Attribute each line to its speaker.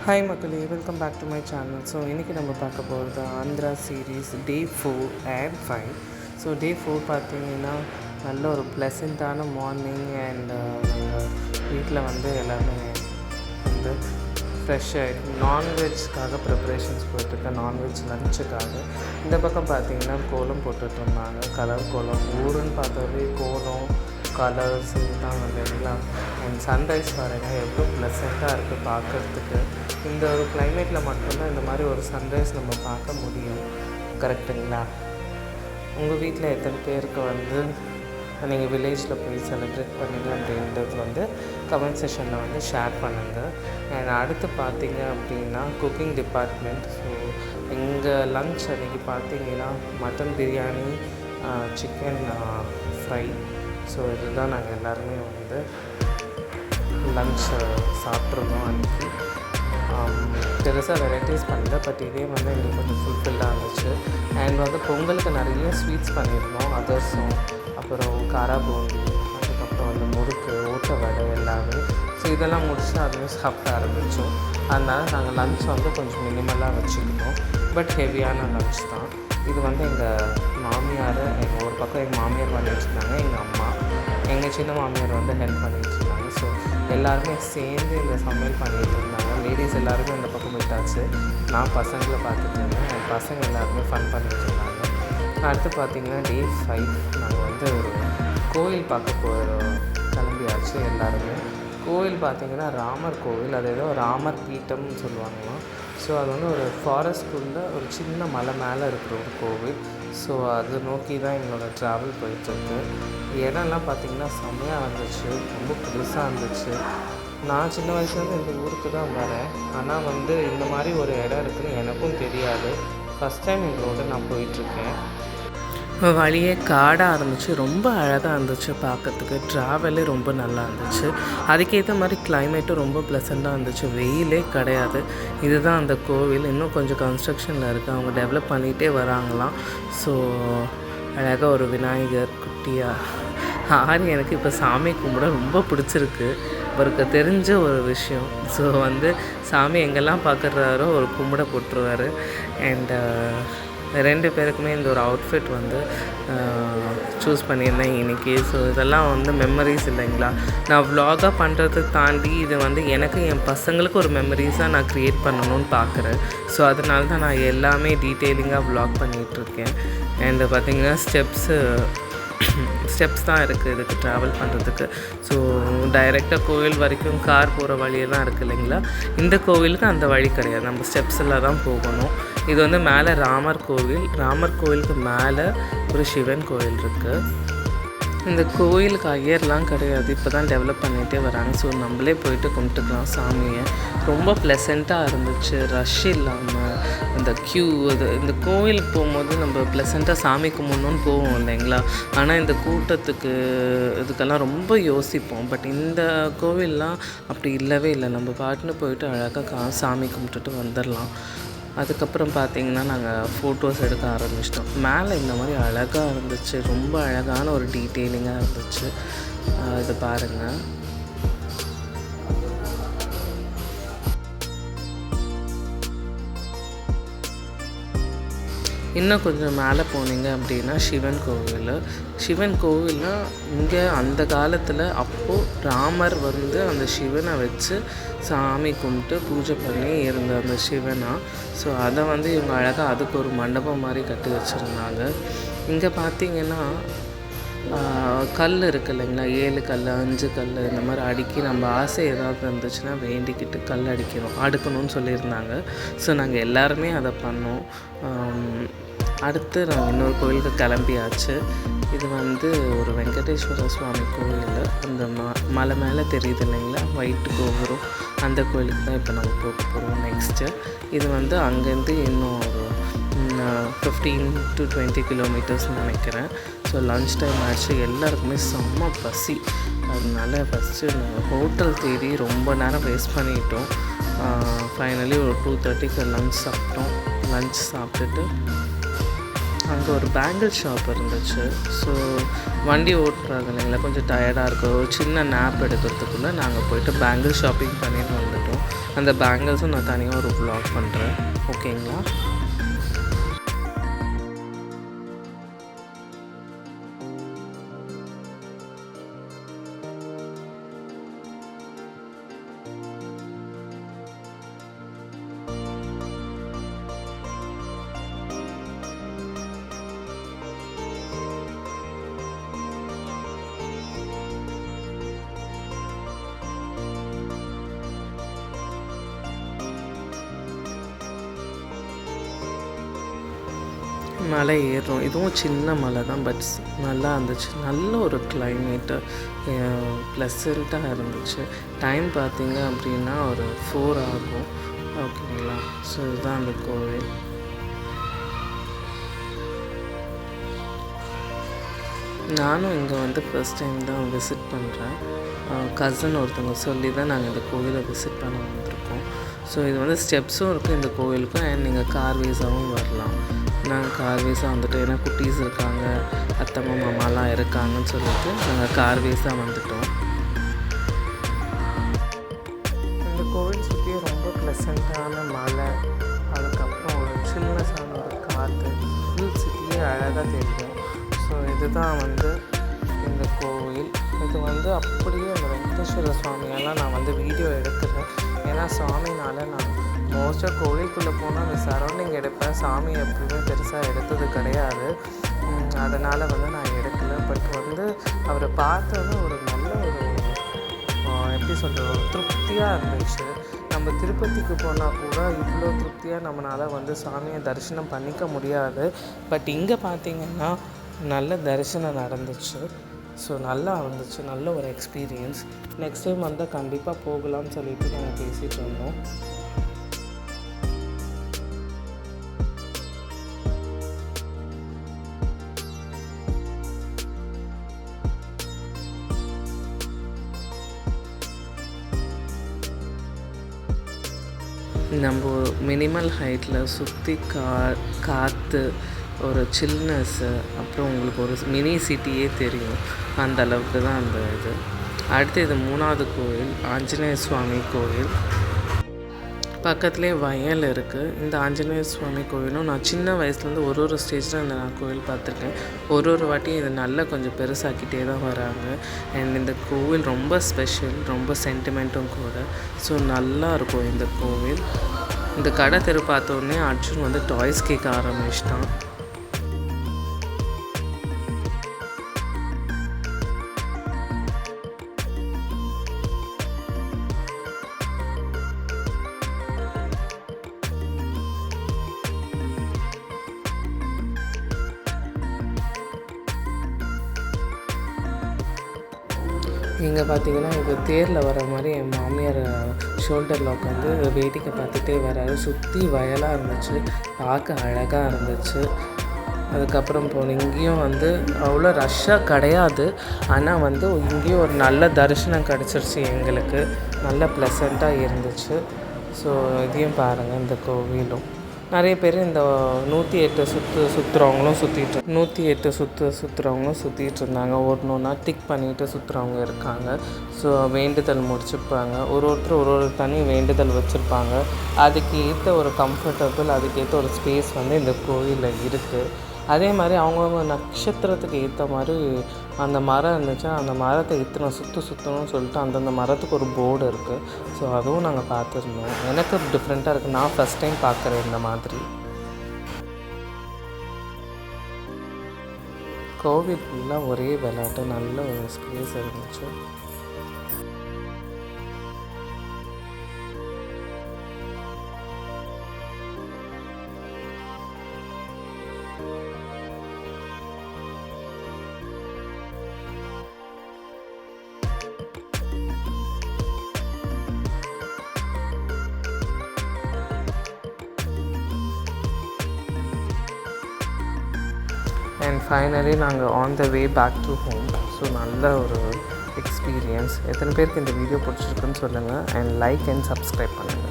Speaker 1: Hi மக்களே, welcome back to my channel. So இன்றைக்கி நம்ம பார்க்க போகிறது Andhra series day 4 and 5. So day 4 பார்த்தீங்கன்னா நல்ல ஒரு ப்ளசண்ட்டான மார்னிங் அண்ட் வீட்டில் வந்து எல்லாமே வந்து ஃப்ரெஷ் ஆகிடும். நான்வெஜ்க்காக ப்ரிப்ரேஷன்ஸ் போயிட்டுருக்க, நான்வெஜ் லஞ்சுக்காக. இந்த பக்கம் பார்த்தீங்கன்னா கோலம் போட்டுட்டு இருந்தாங்க, கலர் கோலம். ஊருன்னு பார்த்தாவே கோலம், கலர்ஸ் இதுதான் இல்லைங்களா. அண்ட் சன்ரைஸ் பாருங்கள் எவ்வளோ ப்ளசண்ட்டாக இருக்குது பார்க்குறதுக்கு. இந்த ஒரு கிளைமேட்டில் மட்டும்தான் இந்த மாதிரி ஒரு சன்ரைஸ் நம்ம பார்க்க முடியும், கரெக்டுங்களா? உங்கள் வீட்டில் எத்தனை பேருக்கு வந்து நீங்கள் வில்லேஜில் போய் செலிப்ரேட் பண்ணீங்க அப்படின்றது வந்து கமெண்ட் செக்ஷனில் வந்து ஷேர் பண்ணுங்கள். அண்ட் அடுத்து பார்த்தீங்க அப்படின்னா குக்கிங் டிபார்ட்மெண்ட். ஸோ எங்கள் லன்ச் அன்றைக்கி பார்த்தீங்கன்னா mutton biryani, chicken fry. So இதுதான் நாங்கள் எல்லாருமே வந்து லன்ச் சாப்பிட்ருந்தோம் அன்றைக்கி. பெருசாக வெரைட்டிஸ் பண்ணல, பட் இதே வந்து எங்களுக்கு கொஞ்சம் ஃபுல்ஃபில்லாக இருந்துச்சு. அண்ட் வந்து பொங்கலுக்கு நிறைய ஸ்வீட்ஸ் பண்ணியிருந்தோம், அதர்ஸும், அப்புறம் காரா பூந்தி, அதுக்கப்புறம் வந்து முறுக்கு, ஓட்ட வடை எல்லாமே. ஸோ இதெல்லாம் முடிச்சுட்டு அதுவும் சாப்பிட ஆரம்பித்தோம். அதனால் நாங்கள் லன்ச் வந்து கொஞ்சம் மினிமலாக வச்சுக்கிட்டோம், பட் ஹெவியான லன்ச் தான். இது வந்து எங்கள் மாமியார், எங்கள் ஒரு பக்கம் எங்கள் மாமியார் பண்ணிகிட்ருந்தாங்க, எங்கள் அம்மா, எங்கள் சின்ன மாமியார் வந்து ஹெல்ப் பண்ணிகிட்ருந்தாங்க. ஸோ எல்லாருமே சேர்ந்து இந்த சமையல் பண்ணிகிட்டு இருந்தாங்க. லேடிஸ் எல்லாருமே இந்த பக்கம் விட்டாச்சு. நான் பசங்களை பார்த்துட்டு இருந்தேன், என் பசங்க எல்லாருமே ஃபன் பண்ணிகிட்டு இருந்தாங்க. அடுத்து பார்த்திங்கன்னா டே 5 நாங்கள் வந்து ஒரு கோயில் பார்க்க கிளம்பியாச்சு எல்லாருமே. கோவில் பார்த்திங்கன்னா ராமர் கோவில், அது ஏதோ ராமர் பீட்டம்னு சொல்லுவாங்களாம். ஸோ அது வந்து ஒரு ஃபாரஸ்ட்குள்ளே ஒரு சின்ன மலை மேலே இருக்கிற ஒரு கோவில். ஸோ அது நோக்கி தான் எங்களோடய ட்ராவல் போயிட்டுருக்கு. இடம்லாம் பார்த்திங்கன்னா செம்மையாக இருந்துச்சு, ரொம்ப புதுசாக இருந்துச்சு. நான் சின்ன வயசுலேருந்து இந்த ஊருக்கு தான் வரேன், ஆனால் வந்து இந்த மாதிரி ஒரு இடம் இருக்குதுன்னு எனக்கும் தெரியாது. ஃபஸ்ட் டைம் எங்களோட நான் போயிட்டுருக்கேன். வழியே காடாக இருந்துச்சு, ரொம்ப அழகாக இருந்துச்சு பார்க்கறதுக்கு. ட்ராவலே ரொம்ப நல்லா இருந்துச்சு. அதுக்கேற்ற மாதிரி கிளைமேட்டும் ரொம்ப ப்ளசண்ட்டாக இருந்துச்சு, வெயிலே கிடையாது. இதுதான் அந்த கோவில். இன்னும் கொஞ்சம் கன்ஸ்ட்ரக்ஷனில் இருக்குது, அவங்க டெவலப் பண்ணிகிட்டே வராங்களாம். ஸோ அழகாக ஒரு விநாயகர் குட்டியாக எனக்கு இப்போ சாமி கும்பிட ரொம்ப பிடிச்சிருக்கு. அவருக்கு தெரிஞ்ச ஒரு விஷயம். ஸோ வந்து சாமி எங்கெல்லாம் பார்க்குறாரோ ஒரு கும்பிட போட்டுருவார். அண்டு 2 பேருக்குமே இந்த ஒரு அவுட்ஃபிட் வந்து சூஸ் பண்ணியிருந்தேன் இன்றைக்கி. ஸோ இதெல்லாம் வந்து மெமரிஸ் இல்லைங்களா. நான் வ்ளாகாக பண்ணுறதை தாண்டி இது வந்து எனக்கு என் பசங்களுக்கு ஒரு மெமரிஸாக நான் க்ரியேட் பண்ணணும்னு பார்க்குறேன். ஸோ அதனால தான் நான் எல்லாமே டீட்டெயிலிங்காக வ்ளாக் பண்ணிகிட்ருக்கேன். அண்டு பார்த்திங்கன்னா ஸ்டெப்ஸ் தான் இருக்குது இதுக்கு ட்ராவல் பண்ணுறதுக்கு. ஸோ டைரெக்டாக கோவில் வரைக்கும் கார் போகிற வழியெல்லாம் இருக்குது இல்லைங்களா. இந்த கோவிலுக்கு அந்த வழி கிடையாது, நம்ம ஸ்டெப்ஸில் தான் போகணும். இது வந்து மேலே ராமர் கோவிலுக்கு மேலே ஒரு சிவன் கோவில் இருக்குது. இந்த கோயிலுக்கு ஐயர்லாம் கிடையாது, இப்போ தான் டெவலப் பண்ணிகிட்டே வராங்க. ஸோ நம்மளே போயிட்டு கும்பிட்டுக்கலாம் சாமியை. ரொம்ப ப்ளசண்ட்டாக இருந்துச்சு, ரஷ் இல்லாமல். இந்த இந்த கோயிலுக்கு போகும்போது நம்ம ப்ளசண்ட்டாக சாமி கும்பிடணுன்னு போவோம் இல்லைங்களா. ஆனால் இந்த கூட்டத்துக்கு இதுக்கெல்லாம் ரொம்ப யோசிப்போம். பட் இந்த கோவில்லாம் அப்படி இல்லவே இல்லை, நம்ம பாட்டுன்னு போயிட்டு அழகாக சாமி கும்பிட்டுட்டு வந்துடலாம். அதுக்கப்புறம் பார்த்திங்கன்னா நாங்கள் ஃபோட்டோஸ் எடுக்க ஆரம்பிச்சிட்டோம். மேலே இந்த மாதிரி அழகாக இருந்துச்சு, ரொம்ப அழகான ஒரு டீட்டெயிலிங்காக இருந்துச்சு. இதை பாருங்கள். இன்னும் கொஞ்சம் மேலே போனீங்க அப்படின்னா சிவன் கோவில்னால் இங்கே அந்த காலத்தில் அப்போது ராமர் வந்து அந்த சிவனை வச்சு சாமி கும்பிட்டு பூஜை பண்ணி இருந்த அந்த சிவனா. ஸோ அதை வந்து இவங்க அழகாக அதுக்கு ஒரு மண்டபம் மாதிரி கட்டி வச்சுருந்தாங்க. இங்கே பார்த்திங்கன்னா கல் இருக்குது இல்லைங்களா, 7 கல் 5 கல் இந்த மாதிரி அடுக்கி நம்ம ஆசை ஏதாவது இருந்துச்சுன்னா வேண்டிக்கிட்டு கல் அடுக்கணும்னு சொல்லியிருந்தாங்க. ஸோ நாங்கள் எல்லாருமே அதை பண்ணோம். அடுத்து நாங்கள் இன்னொரு கோவிலுக்கு கிளம்பியாச்சு. இது வந்து ஒரு வெங்கடேஸ்வர சுவாமி கோவில், அந்த மலை மேலே தெரியுது இல்லைங்களா ஒயிட் கோபுரம், அந்த கோவிலுக்கு தான் இப்போ நம்ம போக போகிறோம் நெக்ஸ்ட்டு. இது வந்து அங்கேருந்து இன்னும் ஒரு 15 to 20 கிலோமீட்டர்ஸ்னு நினைக்கிறேன். ஸோ லன்ச் டைம் ஆச்சு, எல்லாருக்குமே செம்ம பசி. அதனால ஃபஸ்ட்டு நாங்கள் ஹோட்டல் தேடி ரொம்ப நேரம் வேஸ்ட் பண்ணிட்டோம். ஃபைனலி ஒரு 2:30க்கு லன்ச் சாப்பிட்டோம். லன்ச் சாப்பிட்டுட்டு அங்கே ஒரு பேங்கிள் ஷாப் இருந்துச்சு. ஸோ வண்டி ஓட்டுறாங்க இல்லைங்களா, கொஞ்சம் டயர்டாக இருக்கும், ஒரு சின்ன நேப் எடுக்கிறதுக்குள்ளே நாங்கள் போய்ட்டு பேங்கிள் ஷாப்பிங் பண்ணிட்டு வந்துட்டோம். அந்த பேங்கிள்ஸும் நான் தனியாக ஒரு vlog பண்ணுறேன், ஓகேங்களா? மலை ஏறுறோம். இதுவும் சின்ன மலை தான், பட் நல்லா இருந்துச்சு. நல்ல ஒரு கிளைமேட்டு, ப்ளசண்ட்டாக இருந்துச்சு. டைம் பார்த்திங்க அப்படின்னா ஒரு 4 ஆகும், ஓகேங்களா? ஸோ இதுதான் அந்த கோவில். நானும் இங்கே வந்து ஃபஸ்ட் டைம் தான் விசிட் பண்ணுறேன். கசின் ஒருத்தவங்க சொல்லி தான் நாங்கள் இந்த கோவிலை விசிட் பண்ண வந்திருக்கோம். ஸோ இது வந்து ஸ்டெப்ஸும் இருக்குது இந்த கோவிலுக்கும், அண்ட் நீங்கள் கார்வேஸாகவும் வரலாம். நாங்கள் கார்வேஸாக வந்துட்டு, ஏன்னா குட்டீஸ் இருக்காங்க, அத்தம்மா மாமாலாம் இருக்காங்கன்னு சொல்லிட்டு நாங்கள் கார்வேஸாக வந்துட்டோம். இந்த கோவில் சுற்றி ரொம்ப ப்ளசண்ட்டான மலை, அதுக்கப்புறம் ஒரு சில்னஸான ஒரு காற்று, ஹில் சிட்டியே அழகாக தெரியும். ஸோ இதுதான் வந்து இந்த கோவில். இது வந்து அப்படியே அந்த வெங்கடேஸ்வர சுவாமியெல்லாம் நான் வந்து வீடியோ எடுக்கிறேன். ஏன்னா சாமினால் நான் மோஸ்ட்டாக கோவிலுக்குள்ளே போனால் அந்த சரௌண்டிங் எடுப்பேன். சாமி எப்பவுமே பெருசாக எடுத்தது கிடையாது, அதனால் வந்து நான் எடுக்கலை. பட் வந்து அவரை பார்த்தோன்னே ஒரு நல்ல ஒரு எப்படி சொல்கிறது, ஒரு திருப்தியாக இருந்துச்சு. நம்ம திருப்பதிக்கு போனால் கூட இவ்வளோ திருப்தியாக நம்மளால் வந்து சாமியை தரிசனம் பண்ணிக்க முடியாது. பட் இங்கே பார்த்திங்கன்னா நல்ல தரிசனம் நடந்துச்சு. ஸோ நல்லா இருந்துச்சு, நல்ல ஒரு எக்ஸ்பீரியன்ஸ். நெக்ஸ்ட் டைம் வந்தால் கண்டிப்பாக போகலாம்னு சொல்லிட்டு நாங்கள் பேசிகிட்டு இருந்தோம். நம்ம மினிமல் ஹைட்டில் சுற்றி காற்று, ஒரு சில்னஸ்ஸு, அப்புறம் உங்களுக்கு ஒரு மினி சிட்டியே தெரியும். அந்த அளவுக்கு தான் அந்த இது. அடுத்து இது 3வது கோவில், ஆஞ்சநேய சுவாமி கோவில். பக்கத்துலேயே வயல் இருக்குது. இந்த ஆஞ்சநேய சுவாமி கோவிலும் நான் சின்ன வயசுலேருந்து ஒரு ஸ்டேஜில் இந்த நான் கோவில் பார்த்துருக்கேன். ஒரு வாட்டியும் இது நல்லா கொஞ்சம் பெருசாக்கிட்டே தான் வராங்க. அண்ட் இந்த கோவில் ரொம்ப ஸ்பெஷல், ரொம்ப சென்டிமெண்ட்டும் கூட. ஸோ நல்லா இருக்கும் இந்த கோவில். இந்த கடை தெரு பார்த்தோன்னே அர்ஜுன் வந்து டாய்ஸ் கேட்க ஆரம்பிச்சிட்டான். இங்கே பார்த்தீங்கன்னா இப்போ தேரில் வர மாதிரி என் மாமியார் ஷோல்டரில் உட்காந்து வேடிக்கை பார்த்துட்டே வராரு. சுற்றி வயலாக இருந்துச்சு, பார்க்க அழகாக இருந்துச்சு. அதுக்கப்புறம் போனோம். இங்கேயும் வந்து அவ்வளோ ரஷ்ஷாக கிடையாது, ஆனால் வந்து இங்கேயும் ஒரு நல்ல தரிசனம் கிடச்சிருச்சு எங்களுக்கு. நல்ல ப்ளசண்ட்டாக இருந்துச்சு. ஸோ இதையும் பாருங்கள், இந்த கோவிலும் நிறைய பேர் இந்த 108 சுற்றுறவங்களும் 108 சுற்றுறவங்களும் சுற்றிட்டு இருந்தாங்க. ஒன்றா டிக் பண்ணிவிட்டு சுற்றுறவங்க இருக்காங்க. ஸோ வேண்டுதல் முடிச்சுப்பாங்க. ஒருத்தர் ஒரு தனி வேண்டுதல் வச்சுருப்பாங்க. அதுக்கு ஏற்ற ஒரு கம்ஃபர்டபுள், அதுக்கேற்ற ஒரு ஸ்பேஸ் வந்து இந்த கோயிலில் இருக்குது. அதே மாதிரி அவங்கவுங்க நட்சத்திரத்துக்கு ஏற்ற மாதிரி அந்த மரம் இருந்துச்சுன்னா அந்த மரத்தை இத்தனை சுற்றணும்னு சொல்லிட்டு அந்தந்த மரத்துக்கு ஒரு போர்டு இருக்குது. ஸோ அதுவும் நாங்கள் பார்த்துருந்தோம். எனக்கு டிஃப்ரெண்ட்டாக இருக்குது, நான் ஃபஸ்ட் டைம் பார்க்குறேன் இந்த மாதிரி. கோவில் ஃபுல்லாக ஒரே விளையாட்டு, நல்ல ஒரு ஸ்பேஸ் இருந்துச்சு. அண்ட் ஃபைனலி நாங்கள் on the way back to home. So நல்ல ஒரு எக்ஸ்பீரியன்ஸ். எத்தனை பேருக்கு இந்த வீடியோ பிடிச்சிருக்குன்னு சொல்லுங்கள். அண்ட் லைக் அண்ட் சப்ஸ்கிரைப் பண்ணுங்கள்.